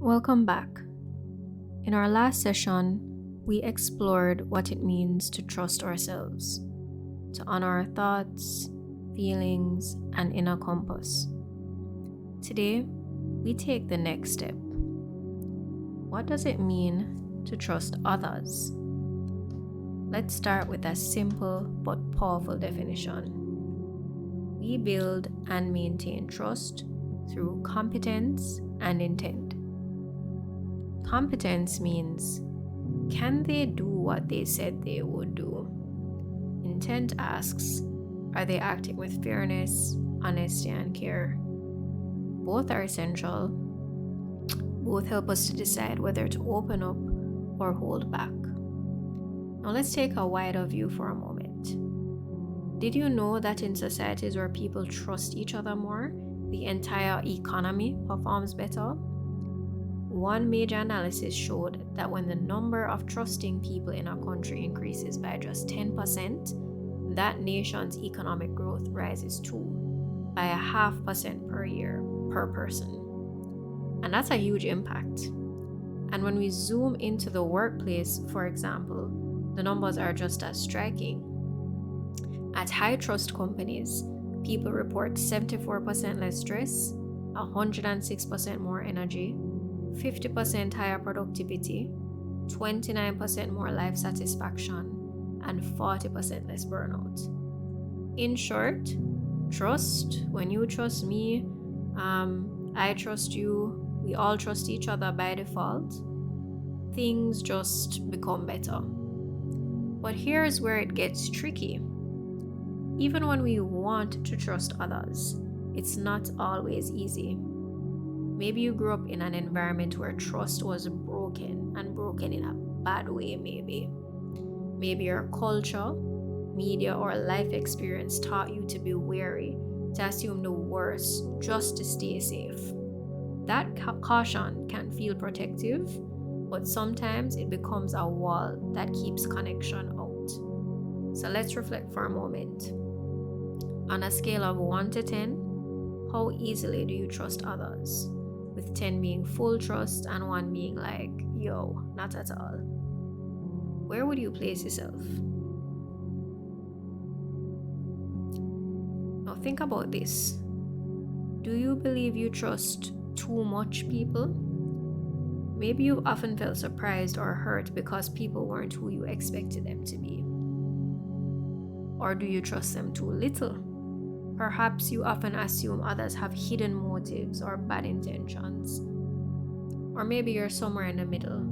Welcome back. In our last session, we explored what it means to trust ourselves, to honor our thoughts, feelings, and inner compass. Today, we take the next step. What does it mean to trust others? Let's start with a simple but powerful definition. We build and maintain trust through competence and intent. Competence means, can they do what they said they would do? Intent asks, are they acting with fairness, honesty, and care? Both are essential. Both help us to decide whether to open up or hold back. Now let's take a wider view for a moment. Did you know that in societies where people trust each other more, the entire economy performs better? One major analysis showed that when the number of trusting people in a country increases by just 10%, that nation's economic growth rises too, by 0.5% per year per person. And that's a huge impact. And when we zoom into the workplace, for example, the numbers are just as striking. At high trust companies, people report 74% less stress, 106% more energy, 50% higher productivity, 29% more life satisfaction, and 40% less burnout. In short, trust, when you trust me, I trust you, we all trust each other by default, things just become better. But here's where it gets tricky. Even when we want to trust others, it's not always easy. Maybe you grew up in an environment where trust was broken, and broken in a bad way maybe. Maybe your culture, media, or life experience taught you to be wary, to assume the worst just to stay safe. That caution can feel protective, but sometimes it becomes a wall that keeps connection out. So let's reflect for a moment. On a scale of 1 to 10, how easily do you trust others? With 10 being full trust and 1 being like, yo, not at all. Where would you place yourself? Now think about this. Do you believe you trust too much people? Maybe you've often felt surprised or hurt because people weren't who you expected them to be. Or do you trust them too little? Perhaps you often assume others have hidden motives or bad intentions. Or maybe you're somewhere in the middle.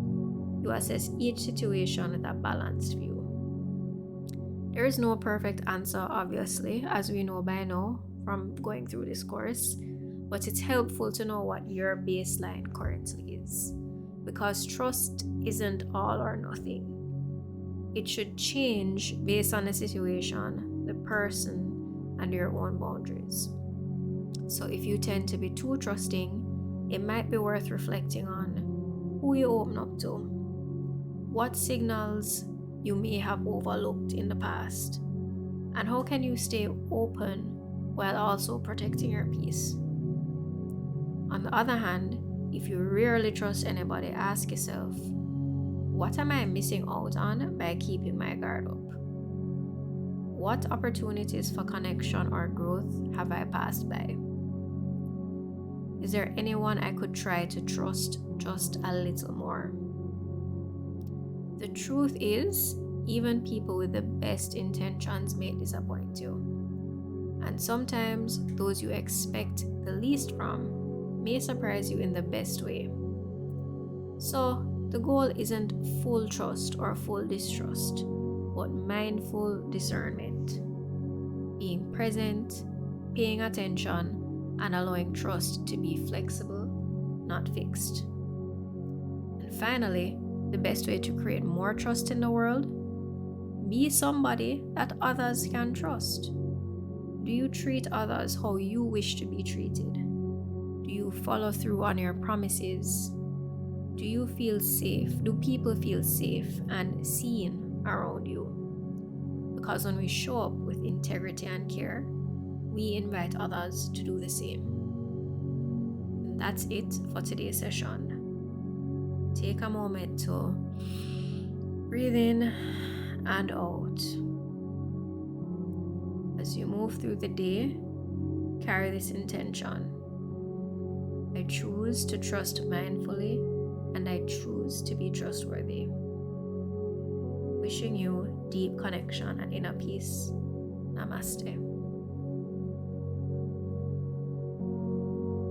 You assess each situation with a balanced view. There is no perfect answer, obviously, as we know by now from going through this course, but it's helpful to know what your baseline currently is. Because trust isn't all or nothing. It should change based on the situation, the person, and your own boundaries. So if you tend to be too trusting, it might be worth reflecting on who you open up to, what signals you may have overlooked in the past, and how can you stay open while also protecting your peace. On the other hand, if you rarely trust anybody, ask yourself, what am I missing out on by keeping my guard up? What opportunities for connection or growth have I passed by? Is there anyone I could try to trust just a little more? The truth is, even people with the best intentions may disappoint you. And sometimes those you expect the least from may surprise you in the best way. So the goal isn't full trust or full distrust, but mindful discernment. Being present, paying attention, and allowing trust to be flexible, not fixed. And finally, the best way to create more trust in the world? Be somebody that others can trust. Do you treat others how you wish to be treated? Do you follow through on your promises? Do you feel safe? Do people feel safe and seen around you? Because when we show up with integrity and care, we invite others to do the same. And that's it for today's session. Take a moment to breathe in and out. As you move through the day, carry this intention. I choose to trust mindfully, and I choose to be trustworthy. Wishing you deep connection and inner peace. Namaste.